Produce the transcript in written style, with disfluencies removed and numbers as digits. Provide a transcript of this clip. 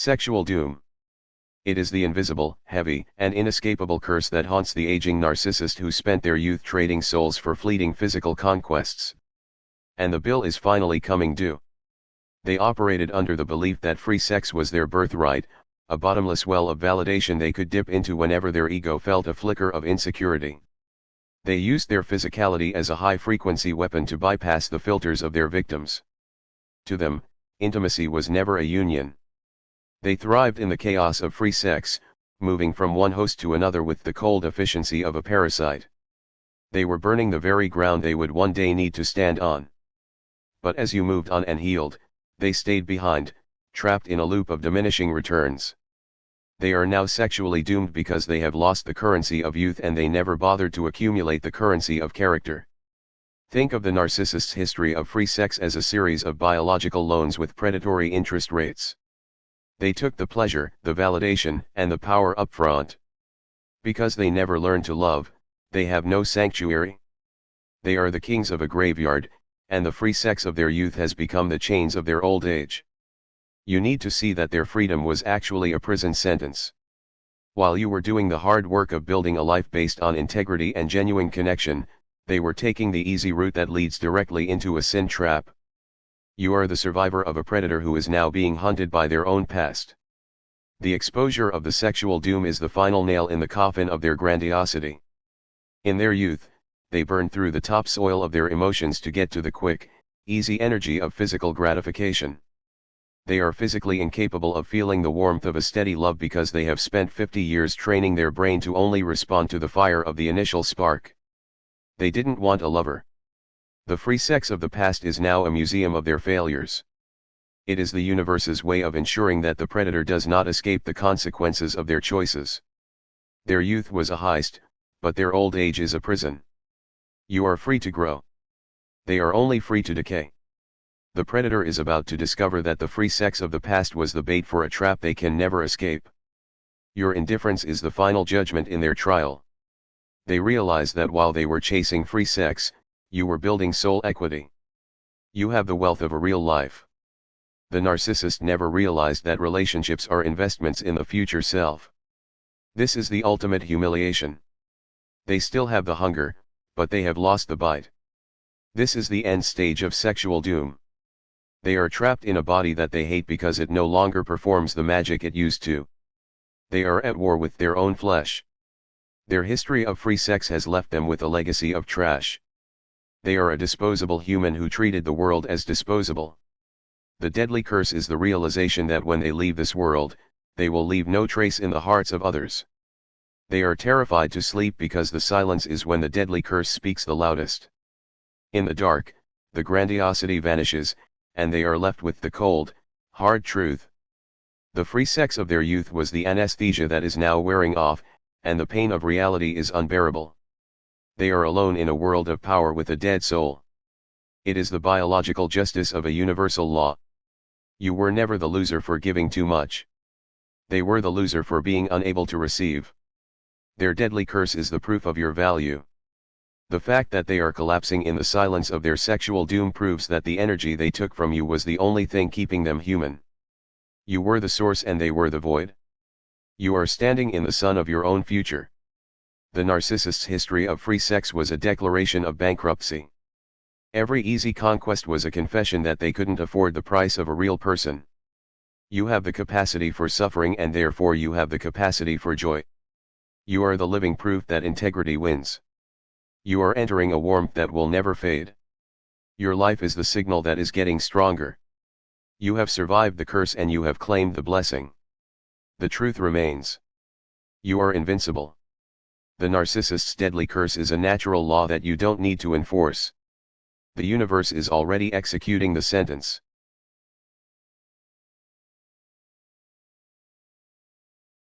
Sexual doom. It is the invisible, heavy, and inescapable curse that haunts the aging narcissist who spent their youth trading souls for fleeting physical conquests. And the bill is finally coming due. They operated under the belief that free sex was their birthright, a bottomless well of validation they could dip into whenever their ego felt a flicker of insecurity. They used their physicality as a high-frequency weapon to bypass the filters of their victims. To them, intimacy was never a union. They thrived in the chaos of free sex, moving from one host to another with the cold efficiency of a parasite. They were burning the very ground they would one day need to stand on. But as you moved on and healed, they stayed behind, trapped in a loop of diminishing returns. They are now sexually doomed because they have lost the currency of youth and they never bothered to accumulate the currency of character. Think of the narcissist's history of free sex as a series of biological loans with predatory interest rates. They took the pleasure, the validation, and the power up front. Because they never learned to love, they have no sanctuary. They are the kings of a graveyard, and the free sex of their youth has become the chains of their old age. You need to see that their freedom was actually a prison sentence. While you were doing the hard work of building a life based on integrity and genuine connection, they were taking the easy route that leads directly into a sin trap. You are the survivor of a predator who is now being hunted by their own past. The exposure of the sexual doom is the final nail in the coffin of their grandiosity. In their youth, they burned through the topsoil of their emotions to get to the quick, easy energy of physical gratification. They are physically incapable of feeling the warmth of a steady love because they have spent 50 years training their brain to only respond to the fire of the initial spark. They didn't want a lover. The free sex of the past is now a museum of their failures. It is the universe's way of ensuring that the predator does not escape the consequences of their choices. Their youth was a heist, but their old age is a prison. You are free to grow. They are only free to decay. The predator is about to discover that the free sex of the past was the bait for a trap they can never escape. Your indifference is the final judgment in their trial. They realize that while they were chasing free sex, you were building soul equity. You have the wealth of a real life. The narcissist never realized that relationships are investments in the future self. This is the ultimate humiliation. They still have the hunger, but they have lost the bite. This is the end stage of sexual doom. They are trapped in a body that they hate because it no longer performs the magic it used to. They are at war with their own flesh. Their history of free sex has left them with a legacy of trash. They are a disposable human who treated the world as disposable. The deadly curse is the realization that when they leave this world, they will leave no trace in the hearts of others. They are terrified to sleep because the silence is when the deadly curse speaks the loudest. In the dark, the grandiosity vanishes, and they are left with the cold, hard truth. The free sex of their youth was the anesthesia that is now wearing off, and the pain of reality is unbearable. They are alone in a world of power with a dead soul. It is the biological justice of a universal law. You were never the loser for giving too much. They were the loser for being unable to receive. Their deadly curse is the proof of your value. The fact that they are collapsing in the silence of their sexual doom proves that the energy they took from you was the only thing keeping them human. You were the source and they were the void. You are standing in the sun of your own future. The narcissist's history of free sex was a declaration of bankruptcy. Every easy conquest was a confession that they couldn't afford the price of a real person. You have the capacity for suffering and therefore you have the capacity for joy. You are the living proof that integrity wins. You are entering a warmth that will never fade. Your life is the signal that is getting stronger. You have survived the curse and you have claimed the blessing. The truth remains. You are invincible. The narcissist's deadly curse is a natural law that you don't need to enforce. The universe is already executing the sentence.